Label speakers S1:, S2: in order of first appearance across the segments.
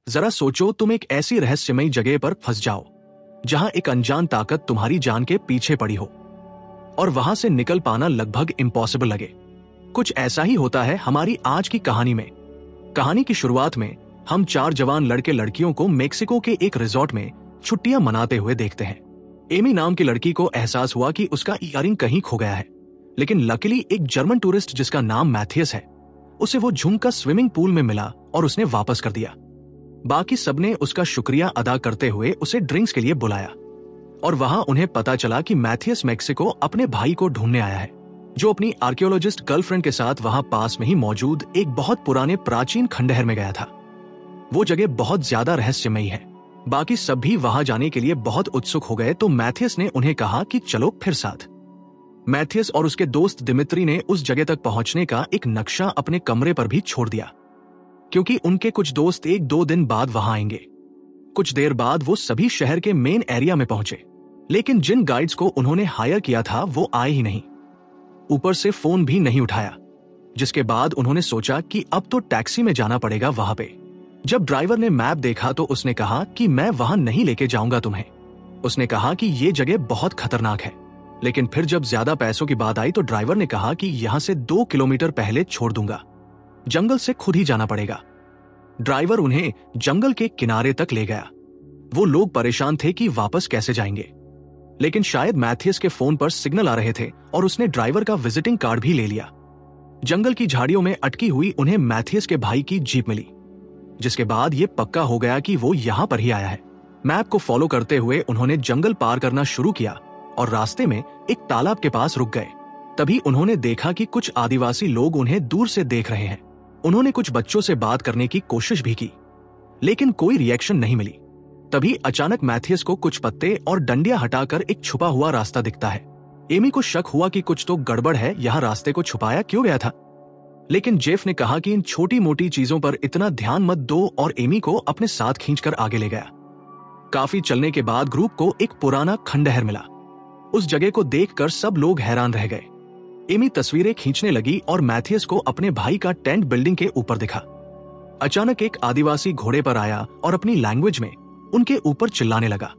S1: जरा सोचो, तुम एक ऐसी रहस्यमयी जगह पर फंस जाओ जहां एक अनजान ताकत तुम्हारी जान के पीछे पड़ी हो और वहां से निकल पाना लगभग इम्पॉसिबल लगे। कुछ ऐसा ही होता है हमारी आज की कहानी में। कहानी की शुरुआत में हम 4 जवान लड़के लड़कियों को मेक्सिको के एक रिजॉर्ट में छुट्टियां मनाते हुए देखते हैं। एमी नाम की लड़की को एहसास हुआ कि उसका इयररिंग कहीं खो गया है, लेकिन लकीली एक जर्मन टूरिस्ट जिसका नाम मैथियस है, उसे वो झुमका स्विमिंग पूल में मिला और उसने वापस कर दिया। बाकी सबने उसका शुक्रिया अदा करते हुए उसे ड्रिंक्स के लिए बुलाया और वहां उन्हें पता चला कि मैथियस मेक्सिको अपने भाई को ढूंढने आया है, जो अपनी आर्कियोलॉजिस्ट गर्लफ्रेंड के साथ वहां पास में ही मौजूद एक बहुत पुराने प्राचीन खंडहर में गया था। वो जगह बहुत ज्यादा रहस्यमयी है। बाकी सब भी वहां जाने के लिए बहुत उत्सुक हो गए, तो मैथियस ने उन्हें कहा कि चलो फिर साथ। मैथियस और उसके दोस्त दिमित्री ने उस जगह तक पहुंचने का एक नक्शा अपने कमरे पर भी छोड़ दिया, क्योंकि उनके कुछ दोस्त 1-2 दिन बाद वहां आएंगे। कुछ देर बाद वो सभी शहर के मेन एरिया में पहुंचे, लेकिन जिन गाइड्स को उन्होंने हायर किया था वो आए ही नहीं। ऊपर से फोन भी नहीं उठाया, जिसके बाद उन्होंने सोचा कि अब तो टैक्सी में जाना पड़ेगा वहां पे। जब ड्राइवर ने मैप देखा तो उसने कहा कि मैं वहां नहीं लेके जाऊंगा तुम्हें। उसने कहा कि ये जगह बहुत खतरनाक है, लेकिन फिर जब ज्यादा पैसों की बात आई तो ड्राइवर ने कहा कि यहां से 2 किलोमीटर पहले छोड़ दूंगा, जंगल से खुद ही जाना पड़ेगा। ड्राइवर उन्हें जंगल के किनारे तक ले गया। वो लोग परेशान थे कि वापस कैसे जाएंगे, लेकिन शायद मैथियस के फोन पर सिग्नल आ रहे थे और उसने ड्राइवर का विजिटिंग कार्ड भी ले लिया। जंगल की झाड़ियों में अटकी हुई उन्हें मैथियस के भाई की जीप मिली, जिसके बाद ये पक्का हो गया कि वो यहां पर ही आया है। मैप को फॉलो करते हुए उन्होंने जंगल पार करना शुरू किया और रास्ते में एक तालाब के पास रुक गए। तभी उन्होंने देखा कि कुछ आदिवासी लोग उन्हें दूर से देख रहे हैं। उन्होंने कुछ बच्चों से बात करने की कोशिश भी की, लेकिन कोई रिएक्शन नहीं मिली। तभी अचानक मैथियस को कुछ पत्ते और डंडियां हटाकर एक छुपा हुआ रास्ता दिखता है। एमी को शक हुआ कि कुछ तो गड़बड़ है, यहाँ रास्ते को छुपाया क्यों गया था। लेकिन जेफ ने कहा कि इन छोटी मोटी चीजों पर इतना ध्यान मत दो और एमी को अपने साथ खींचकर आगे ले गया। काफी चलने के बाद ग्रुप को एक पुराना खंडहर मिला। उस जगह को देखकर सब लोग हैरान रह गए। एमी तस्वीरें खींचने लगी और मैथियस को अपने भाई का टेंट बिल्डिंग के ऊपर दिखा। अचानक एक आदिवासी घोड़े पर आया और अपनी लैंग्वेज में उनके ऊपर चिल्लाने लगा।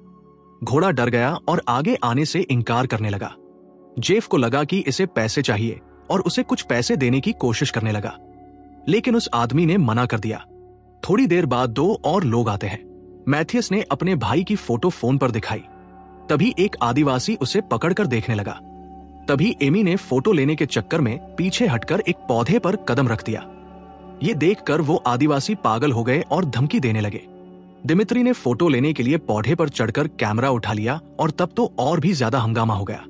S1: घोड़ा डर गया और आगे आने से इनकार करने लगा। जेफ को लगा कि इसे पैसे चाहिए और उसे कुछ पैसे देने की कोशिश करने लगा, लेकिन उस आदमी ने मना कर दिया। थोड़ी देर बाद 2 और लोग आते हैं। मैथियस ने अपने भाई की फोटो फोन पर दिखाई। तभी एक आदिवासी उसे पकड़कर देखने लगा। तभी एमी ने फोटो लेने के चक्कर में पीछे हटकर एक पौधे पर कदम रख दिया। ये देखकर वो आदिवासी पागल हो गए और धमकी देने लगे। दिमित्री ने फोटो लेने के लिए पौधे पर चढ़कर कैमरा उठा लिया और तब तो और भी ज्यादा हंगामा हो गया।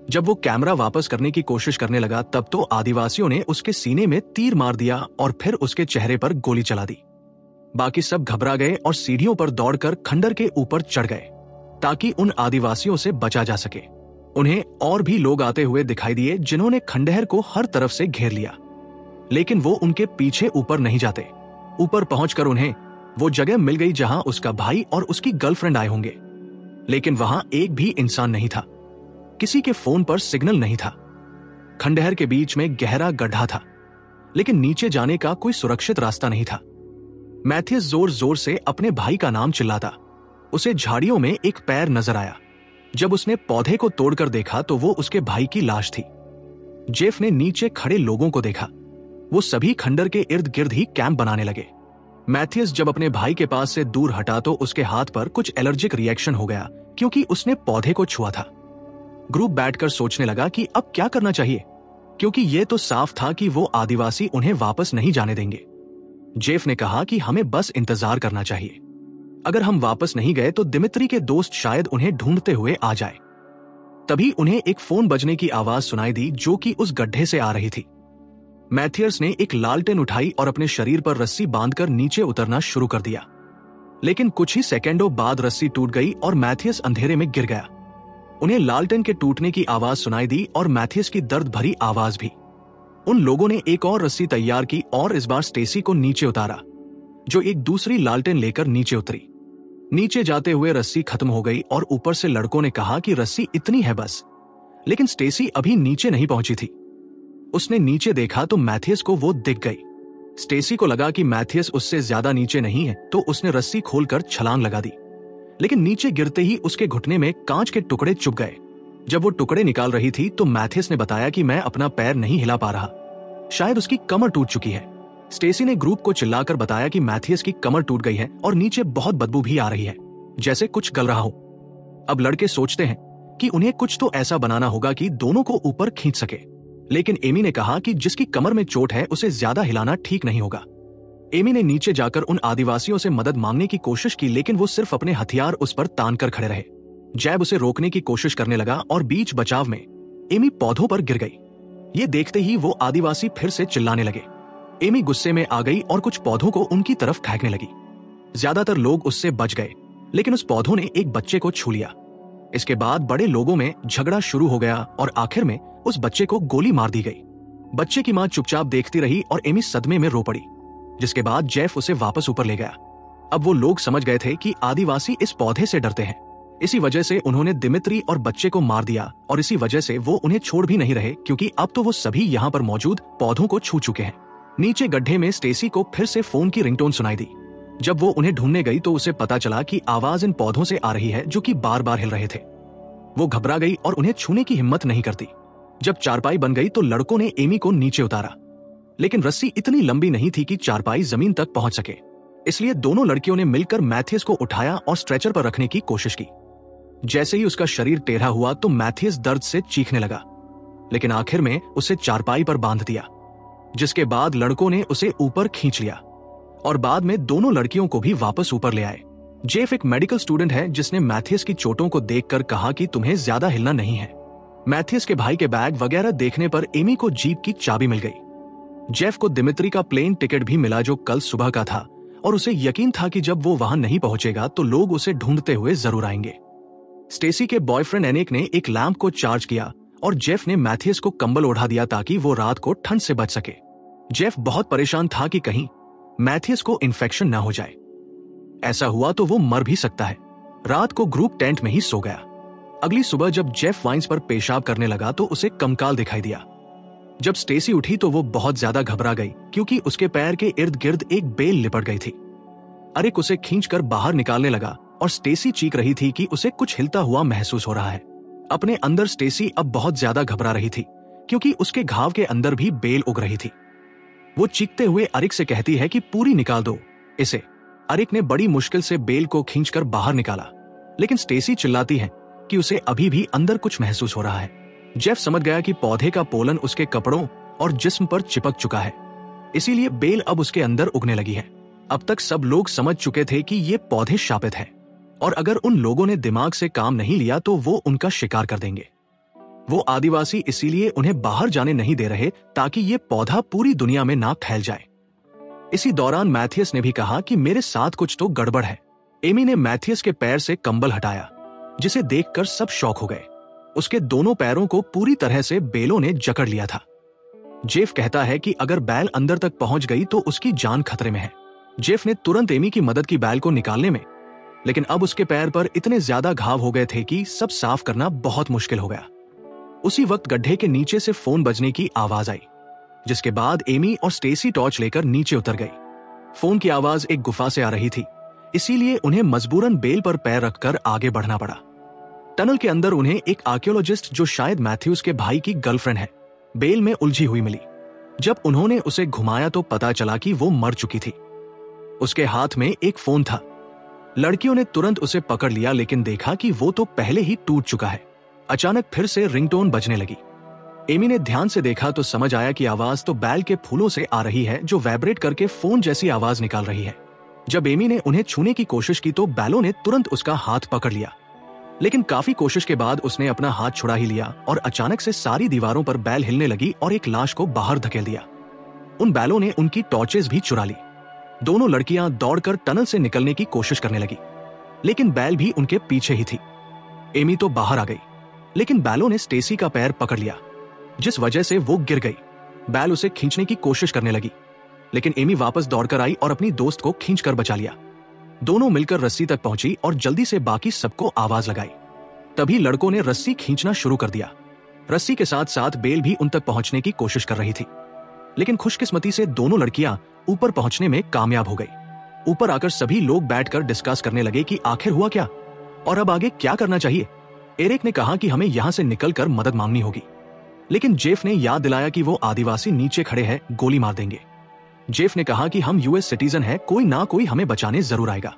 S1: जब वो कैमरा वापस करने की कोशिश करने लगा तब तो आदिवासियों ने उसके सीने में तीर मार दिया और फिर उसके चेहरे पर गोली चला दी। बाकी सब घबरा गए और सीढ़ियों पर दौड़कर खंडर के ऊपर चढ़ गए ताकि उन आदिवासियों से बचा जा सके। उन्हें और भी लोग आते हुए दिखाई दिए जिन्होंने खंडहर को हर तरफ से घेर लिया, लेकिन वो उनके पीछे ऊपर नहीं जाते। ऊपर पहुंचकर उन्हें वो जगह मिल गई जहां उसका भाई और उसकी गर्लफ्रेंड आए होंगे, लेकिन वहां एक भी इंसान नहीं था। किसी के फोन पर सिग्नल नहीं था। खंडहर के बीच में गहरा गड्ढा था, लेकिन नीचे जाने का कोई सुरक्षित रास्ता नहीं था। मैथियस जोर जोर से अपने भाई का नाम चिल्लाता। उसे झाड़ियों में एक पैर नजर आया। जब उसने पौधे को तोड़कर देखा तो वो उसके भाई की लाश थी। जेफ ने नीचे खड़े लोगों को देखा। वो सभी खंडर के इर्द गिर्द ही कैंप बनाने लगे। मैथियस जब अपने भाई के पास से दूर हटा तो उसके हाथ पर कुछ एलर्जिक रिएक्शन हो गया, क्योंकि उसने पौधे को छुआ था। ग्रुप बैठकर सोचने लगा कि अब क्या करना चाहिए, क्योंकि यह तो साफ था कि वो आदिवासी उन्हें वापस नहीं जाने देंगे। जेफ ने कहा कि हमें बस इंतजार करना चाहिए। अगर हम वापस नहीं गए तो दिमित्री के दोस्त शायद उन्हें ढूंढते हुए आ जाए। तभी उन्हें एक फोन बजने की आवाज सुनाई दी, जो कि उस गड्ढे से आ रही थी। मैथियस ने एक लालटेन उठाई और अपने शरीर पर रस्सी बांधकर नीचे उतरना शुरू कर दिया, लेकिन कुछ ही सेकेंडों बाद रस्सी टूट गई और मैथियस अंधेरे में गिर गया। उन्हें लालटेन के टूटने की आवाज सुनाई दी और मैथियस की दर्द भरी आवाज भी। उन लोगों ने एक और रस्सी तैयार की और इस बार स्टेसी को नीचे उतारा, जो एक दूसरी लालटेन लेकर नीचे उतरी। नीचे जाते हुए रस्सी खत्म हो गई और ऊपर से लड़कों ने कहा कि रस्सी इतनी है बस, लेकिन स्टेसी अभी नीचे नहीं पहुंची थी। उसने नीचे देखा तो मैथियस को वो दिख गई। स्टेसी को लगा कि मैथियस उससे ज्यादा नीचे नहीं है, तो उसने रस्सी खोलकर छलांग लगा दी। लेकिन नीचे गिरते ही उसके घुटने में कांच के टुकड़े चुभ गए। जब वो टुकड़े निकाल रही थी तो मैथियस ने बताया कि मैं अपना पैर नहीं हिला पा रहा, शायद उसकी कमर टूट चुकी है। स्टेसी ने ग्रुप को चिल्लाकर बताया कि मैथियस की कमर टूट गई है और नीचे बहुत बदबू भी आ रही है, जैसे कुछ गल रहा हो। अब लड़के सोचते हैं कि उन्हें कुछ तो ऐसा बनाना होगा कि दोनों को ऊपर खींच सके, लेकिन एमी ने कहा कि जिसकी कमर में चोट है उसे ज्यादा हिलाना ठीक नहीं होगा। एमी ने नीचे जाकर उन आदिवासियों से मदद मांगने की कोशिश की, लेकिन वो सिर्फ अपने हथियार उस पर तान कर खड़े रहे। जैब उसे रोकने की कोशिश करने लगा और बीच बचाव में एमी पौधों पर गिर गई। ये देखते ही वो आदिवासी फिर से चिल्लाने लगे। एमी गुस्से में आ गई और कुछ पौधों को उनकी तरफ फेंकने लगी। ज्यादातर लोग उससे बच गए, लेकिन उस पौधों ने एक बच्चे को छू लिया। इसके बाद बड़े लोगों में झगड़ा शुरू हो गया और आखिर में उस बच्चे को गोली मार दी गई। बच्चे की मां चुपचाप देखती रही और एमी सदमे में रो पड़ी, जिसके बाद जेफ उसे वापस ऊपर ले गया। अब वो लोग समझ गए थे कि आदिवासी इस पौधे से डरते हैं, इसी वजह से उन्होंने दिमित्री और बच्चे को मार दिया, और इसी वजह से वो उन्हें छोड़ भी नहीं रहे, क्योंकि अब तो वो सभी यहाँ पर मौजूद पौधों को छू चुके हैं। नीचे गड्ढे में स्टेसी को फिर से फोन की रिंगटोन सुनाई दी। जब वो उन्हें ढूंढने गई तो उसे पता चला कि आवाज इन पौधों से आ रही है जो कि बार बार हिल रहे थे। वो घबरा गई और उन्हें छूने की हिम्मत नहीं करती। जब चारपाई बन गई तो लड़कों ने एमी को नीचे उतारा, लेकिन रस्सी इतनी लंबी नहीं थी कि चारपाई जमीन तक पहुंच सके, इसलिए दोनों लड़कियों ने मिलकर मैथियस को उठाया और स्ट्रेचर पर रखने की कोशिश की। जैसे ही उसका शरीर टेढ़ा हुआ तो मैथियस दर्द से चीखने लगा, लेकिन आखिर में उसे चारपाई पर बांध दिया, जिसके बाद लड़कों ने उसे ऊपर खींच लिया और बाद में दोनों लड़कियों को भी वापस ऊपर ले आए। जेफ एक मेडिकल स्टूडेंट है जिसने मैथियस की चोटों को देखकर कहा कि तुम्हें ज्यादा हिलना नहीं है। मैथियस के भाई के बैग वगैरह देखने पर एमी को जीप की चाबी मिल गई। जेफ को दिमित्री का प्लेन टिकट भी मिला जो कल सुबह का था, और उसे यकीन था कि जब वो वहां नहीं पहुंचेगा तो लोग उसे ढूंढते हुए जरूर आएंगे। स्टेसी के बॉयफ्रेंड एनिक ने एक लैंप को चार्ज किया और जेफ ने मैथियस को कंबल ओढ़ा दिया ताकि वो रात को ठंड से बच सके। जेफ बहुत परेशान था कि कहीं मैथियस को इन्फेक्शन न हो जाए, ऐसा हुआ तो वो मर भी सकता है। रात को ग्रुप टेंट में ही सो गया। अगली सुबह जब जेफ वाइन्स पर पेशाब करने लगा तो उसे कंकाल दिखाई दिया। जब स्टेसी उठी तो वो बहुत ज्यादा घबरा गई, क्योंकि उसके पैर के इर्द गिर्द एक बेल लिपट गई थी। अरिक उसे खींचकर बाहर निकालने लगा और स्टेसी चीख रही थी कि उसे कुछ हिलता हुआ महसूस हो रहा है। अपने अंदर स्टेसी अब बहुत ज्यादा घबरा रही थी, क्योंकि उसके घाव के अंदर भी बेल उग रही थी। वो चीखते हुए अरिक से कहती है कि पूरी निकाल दो इसे। अरिक ने बड़ी मुश्किल से बेल को खींचकर बाहर निकाला, लेकिन स्टेसी चिल्लाती है कि उसे अभी भी अंदर कुछ महसूस हो रहा है। जेफ समझ गया कि पौधे का पोलन उसके कपड़ों और जिस्म पर चिपक चुका है, इसीलिए बेल अब उसके अंदर उगने लगी है। अब तक सब लोग समझ चुके थे कि ये पौधे शापित है, और अगर उन लोगों ने दिमाग से काम नहीं लिया तो वो उनका शिकार कर देंगे। वो आदिवासी इसीलिए उन्हें बाहर जाने नहीं दे रहे ताकि ये पौधा पूरी दुनिया में ना फैल जाए। इसी दौरान मैथियस ने भी कहा कि मेरे साथ कुछ तो गड़बड़ है। एमी ने मैथियस के पैर से कंबल हटाया, जिसे देखकर सब शॉक हो गए। उसके दोनों पैरों को पूरी तरह से बेलों ने जकड़ लिया था। जेफ कहता है कि अगर बैल अंदर तक पहुंच गई तो उसकी जान खतरे में है। जेफ ने तुरंत एमी की मदद की बैल को निकालने में, लेकिन अब उसके पैर पर इतने ज्यादा घाव हो गए थे कि सब साफ करना बहुत मुश्किल हो गया। उसी वक्त गड्ढे के नीचे से फोन बजने की आवाज आई, जिसके बाद एमी और स्टेसी टॉर्च लेकर नीचे उतर गई। फोन की आवाज एक गुफा से आ रही थी, इसीलिए उन्हें मजबूरन बेल पर पैर रखकर आगे बढ़ना पड़ा। टनल के अंदर उन्हें एक आर्कियोलॉजिस्ट जो शायद मैथ्यूज के भाई की गर्लफ्रेंड है, बेल में उलझी हुई मिली। जब उन्होंने उसे घुमाया तो पता चला कि वो मर चुकी थी। उसके हाथ में एक फोन था। लड़कियों ने तुरंत उसे पकड़ लिया, लेकिन देखा कि वो तो पहले ही टूट चुका है। अचानक फिर से रिंगटोन बजने लगी। एमी ने ध्यान से देखा तो समझ आया कि आवाज तो बैल के फूलों से आ रही है, जो वाइब्रेट करके फोन जैसी आवाज निकाल रही है। जब एमी ने उन्हें छूने की कोशिश की तो बैलों ने तुरंत उसका हाथ पकड़ लिया, लेकिन काफी कोशिश के बाद उसने अपना हाथ छुड़ा ही लिया और अचानक से सारी दीवारों पर बैल हिलने लगी और एक लाश को बाहर धकेल दिया। उन बैलों ने उनकी टॉर्चेस भी चुरा ली। दोनों लड़कियां दौड़कर टनल से निकलने की कोशिश करने लगी, लेकिन बैल भी उनके पीछे ही थी। एमी तो बाहर आ गई, लेकिन बैलों ने स्टेसी का पैर पकड़ लिया, जिस वजह से वो गिर गई। बैल उसे खींचने की कोशिश करने लगी, लेकिन एमी वापस दौड़कर आई और अपनी दोस्त को खींचकर बचा लिया। दोनों मिलकर रस्सी तक पहुंची और जल्दी से बाकी सबको आवाज लगाई। तभी लड़कों ने रस्सी खींचना शुरू कर दिया। रस्सी के साथ साथ बेल भी उन तक पहुंचने की कोशिश कर रही थी। लेकिन खुशकिस्मती से दोनों लड़कियां ऊपर पहुंचने में कामयाब हो गई। ऊपर आकर सभी लोग बैठकर डिस्कस करने लगे कि आखिर हुआ क्या और अब आगे क्या करना चाहिए। एरिक ने कहा कि हमें यहां से निकलकर मदद मांगनी होगी, लेकिन जेफ ने याद दिलाया कि वो आदिवासी नीचे खड़े हैं, गोली मार देंगे। जेफ ने कहा कि हम यूएस सिटीजन हैं, कोई ना कोई हमें बचाने जरूर आएगा,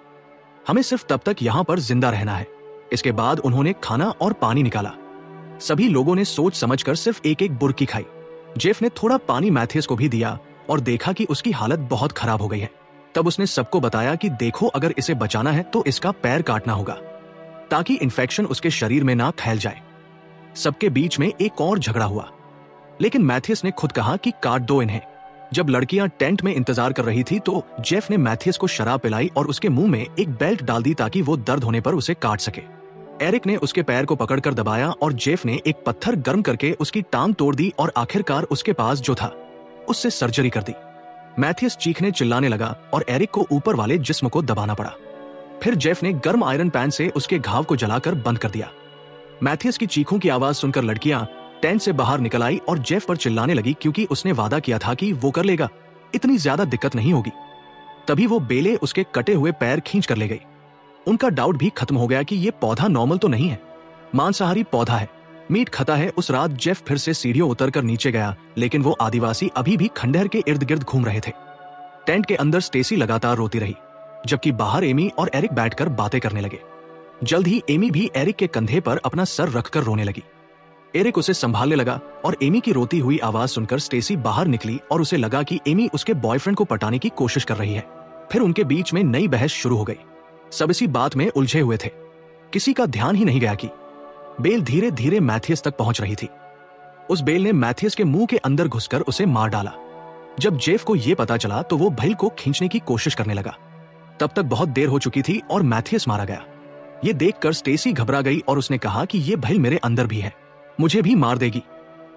S1: हमें सिर्फ तब तक यहां पर जिंदा रहना है। इसके बाद उन्होंने खाना और पानी निकाला। सभी लोगों ने सोच समझकर सिर्फ एक एक बुर्की खाई। जेफ ने थोड़ा पानी मैथियस को भी दिया और देखा कि उसकी हालत बहुत खराब हो गई है। तब उसने सबको बताया कि देखो, अगर इसे बचाना है तो इसका पैर काटना होगा ताकि इन्फेक्शन उसके शरीर में ना फैल जाए। सबके बीच में एक और झगड़ा हुआ, लेकिन मैथियस ने खुद कहा कि काट दो इन्हें। जब लड़कियां टेंट में इंतजार कर रही थी तो जेफ ने मैथियस को शराब पिलाई और उसके मुंह में एक बेल्ट डाल दी ताकि वो दर्द होने पर उसे काट सके। एरिक ने उसके पैर को पकड़कर दबाया और जेफ ने एक पत्थर गर्म करके उसकी टांग तोड़ दी और आखिरकार उसके पास जो था उससे सर्जरी कर दी। मैथियस चीखने चिल्लाने लगा और एरिक को ऊपर वाले जिस्म को दबाना पड़ा। फिर जेफ ने गर्म आयरन पैन से उसके घाव को जलाकर बंद कर दिया। मैथियस की चीखों की आवाज सुनकर लड़कियां टेंट से बाहर निकल आई और जेफ पर चिल्लाने लगी क्योंकि उसने वादा किया था कि वो कर लेगा, इतनी ज्यादा दिक्कत नहीं होगी। तभी वो बेले उसके कटे हुए पैर खींच कर ले गई। उनका डाउट भी खत्म हो गया कि ये पौधा नॉर्मल तो नहीं है, मांसाहारी पौधा है, मीट खाता है। उस रात जेफ फिर से सीढ़ियों उतरकर नीचे गया, लेकिन वो आदिवासी अभी भी खंडहर के इर्द गिर्द घूम रहे थे। टेंट के अंदर स्टेसी लगातार रोती रही, जबकि बाहर एमी और एरिक बैठकर बातें करने लगे। जल्द ही एमी भी एरिक के कंधे पर अपना सर रखकर रोने लगी। एरिक उसे संभालने लगा और एमी की रोती हुई आवाज सुनकर स्टेसी बाहर निकली और उसे लगा कि एमी उसके बॉयफ्रेंड को पटाने की कोशिश कर रही है। फिर उनके बीच में नई बहस शुरू हो गई। सब इसी बात में उलझे हुए थे। किसी का ध्यान ही नहीं गया कि बेल धीरे धीरे मैथियस तक पहुंच रही थी। उस बेल ने मैथियस के मुंह के अंदर घुसकर उसे मार डाला। जब जेफ को यह पता चला तो वो भैल को खींचने की कोशिश करने लगा। तब तक बहुत देर हो चुकी थी और मैथियस मारा गया। ये देखकर स्टेसी घबरा गई और उसने कहा कि ये भैल मेरे अंदर भी है, मुझे भी मार देगी।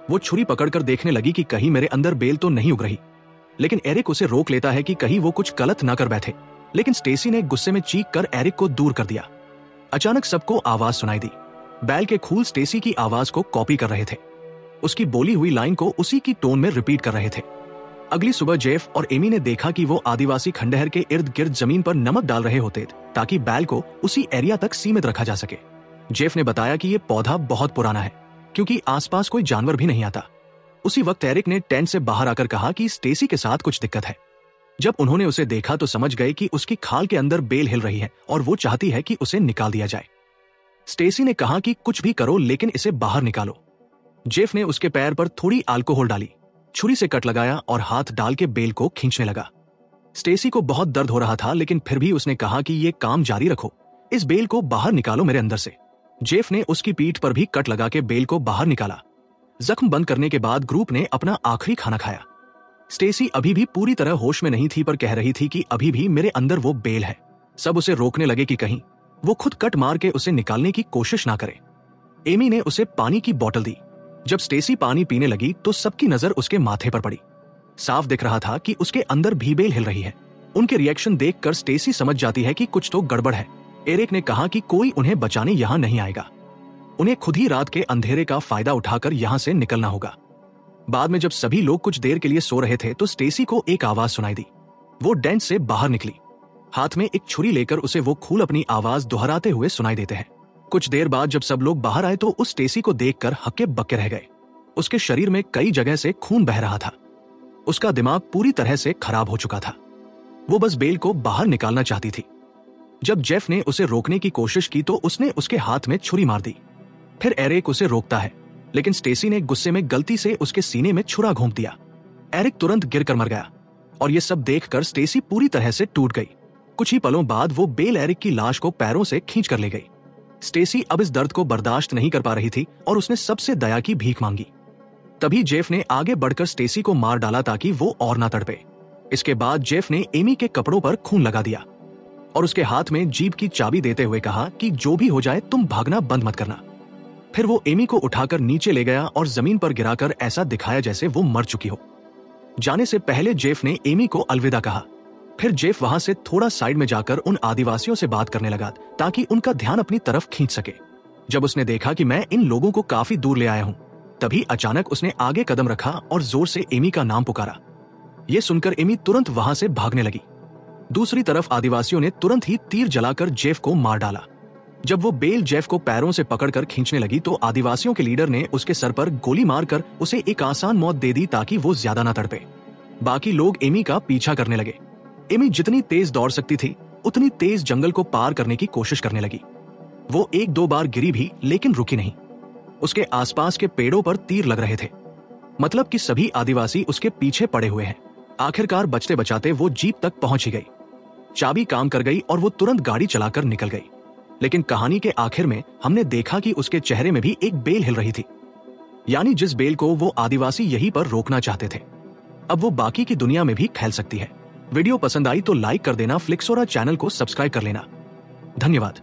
S1: वो छुरी पकड़कर देखने लगी कि कहीं मेरे अंदर बेल तो नहीं उग रही, लेकिन एरिक उसे रोक लेता है कि कहीं वो कुछ गलत ना कर बैठे। लेकिन स्टेसी ने गुस्से में चीख कर एरिक को दूर कर दिया। अचानक सबको आवाज सुनाई दी। बैल के खूल स्टेसी की आवाज को कॉपी कर रहे थे, उसकी बोली हुई लाइन को उसी की टोन में रिपीट कर रहे थे। अगली सुबह जेफ और एमी ने देखा कि वो आदिवासी खंडहर के इर्द गिर्द जमीन पर नमक डाल रहे होते ताकि बैल को उसी एरिया तक सीमित रखा जा सके। जेफ ने बताया कि ये पौधा बहुत पुराना है क्योंकि आसपास कोई जानवर भी नहीं आता। उसी वक्त एरिक ने टेंट से बाहर आकर कहा कि स्टेसी के साथ कुछ दिक्कत है। जब उन्होंने उसे देखा तो समझ गए कि उसकी खाल के अंदर बेल हिल रही है और वो चाहती है कि उसे निकाल दिया जाए। स्टेसी ने कहा कि कुछ भी करो लेकिन इसे बाहर निकालो। जेफ ने उसके पैर पर थोड़ी अल्कोहल डाली, छुरी से कट लगाया और हाथ डाल के बेल को खींचने लगा। स्टेसी को बहुत दर्द हो रहा था, लेकिन फिर भी उसने कहा कि ये काम जारी रखो, इस बेल को बाहर निकालो मेरे अंदर से। जेफ ने उसकी पीठ पर भी कट लगा के बेल को बाहर निकाला। जख्म बंद करने के बाद ग्रुप ने अपना आखिरी खाना खाया। स्टेसी अभी भी पूरी तरह होश में नहीं थी, पर कह रही थी कि अभी भी मेरे अंदर वो बेल है। सब उसे रोकने लगे कि कहीं वो खुद कट मार के उसे निकालने की कोशिश ना करे। एमी ने उसे पानी की बोतल दी। जब स्टेसी पानी पीने लगी तो सबकी नजर उसके माथे पर पड़ी। साफ दिख रहा था कि उसके अंदर भी बेल हिल रही है। उनके रिएक्शन देखकर स्टेसी समझ जाती है कि कुछ तो गड़बड़ है। एरिक ने कहा कि कोई उन्हें बचाने यहाँ नहीं आएगा, उन्हें खुद ही रात के अंधेरे का फायदा उठाकर यहाँ से निकलना होगा। बाद में जब सभी लोग कुछ देर के लिए सो रहे थे तो स्टेसी को एक आवाज सुनाई दी। वो डेंट से बाहर निकली, हाथ में एक छुरी लेकर उसे वो खूल अपनी आवाज दोहराते हुए सुनाई देते हैं। कुछ देर बाद जब सब लोग बाहर आए तो उस स्टेसी को देखकर हक्के बक्के रह गए। उसके शरीर में कई जगह से खून बह रहा था। उसका दिमाग पूरी तरह से खराब हो चुका था। वो बस बेल को बाहर निकालना चाहती थी। जब जेफ ने उसे रोकने की कोशिश की तो उसने उसके हाथ में छुरी मार दी। फिर एरिक उसे रोकता है, लेकिन स्टेसी ने गुस्से में गलती से उसके सीने में छुरा घोंप दिया। एरिक तुरंत गिरकर मर गया और ये सब देखकर स्टेसी पूरी तरह से टूट गई। कुछ ही पलों बाद वो बेल एरिक की लाश को पैरों से खींच कर ले गई। स्टेसी अब इस दर्द को बर्दाश्त नहीं कर पा रही थी और उसने सबसे दया की भीख मांगी। तभी जेफ ने आगे बढ़कर स्टेसी को मार डाला ताकि वो और ना तड़पे। इसके बाद जेफ ने एमी के कपड़ों पर खून लगा दिया और उसके हाथ में जीप की चाबी देते हुए कहा कि जो भी हो जाए तुम भागना बंद मत करना। फिर वो एमी को उठाकर नीचे ले गया और जमीन पर गिराकर ऐसा दिखाया जैसे वो मर चुकी हो। जाने से पहले जेफ ने एमी को अलविदा कहा। फिर जेफ वहां से थोड़ा साइड में जाकर उन आदिवासियों से बात करने लगा ताकि उनका ध्यान अपनी तरफ खींच सके। जब उसने देखा कि मैं इन लोगों को काफी दूर ले आया हूं तभी अचानक उसने आगे कदम रखा और जोर से एमी का नाम पुकारा। यह सुनकर एमी तुरंत वहां से भागने लगी। दूसरी तरफ आदिवासियों ने तुरंत ही तीर जलाकर जेफ को मार डाला। जब वो बेल जेफ को पैरों से पकड़कर खींचने लगी तो आदिवासियों के लीडर ने उसके सर पर गोली मारकर उसे एक आसान मौत दे दी ताकि वो ज्यादा न तड़पे। बाकी लोग एमी का पीछा करने लगे। एमी जितनी तेज दौड़ सकती थी उतनी तेज जंगल को पार करने की कोशिश करने लगी। वो 1-2 बार गिरी भी लेकिन रुकी नहीं। उसके आसपास के पेड़ों पर तीर लग रहे थे, मतलब कि सभी आदिवासी उसके पीछे पड़े हुए हैं। आखिरकार बचते बचाते वो जीप तक पहुंच ही गई। चाबी काम कर गई और वो तुरंत गाड़ी चलाकर निकल गई। लेकिन कहानी के आखिर में हमने देखा कि उसके चेहरे में भी एक बेल हिल रही थी, यानी जिस बेल को वो आदिवासी यहीं पर रोकना चाहते थे, अब वो बाकी की दुनिया में भी फैल सकती है। वीडियो पसंद आई तो लाइक कर देना, फ्लिक्सोरा चैनल को सब्सक्राइब कर लेना। धन्यवाद।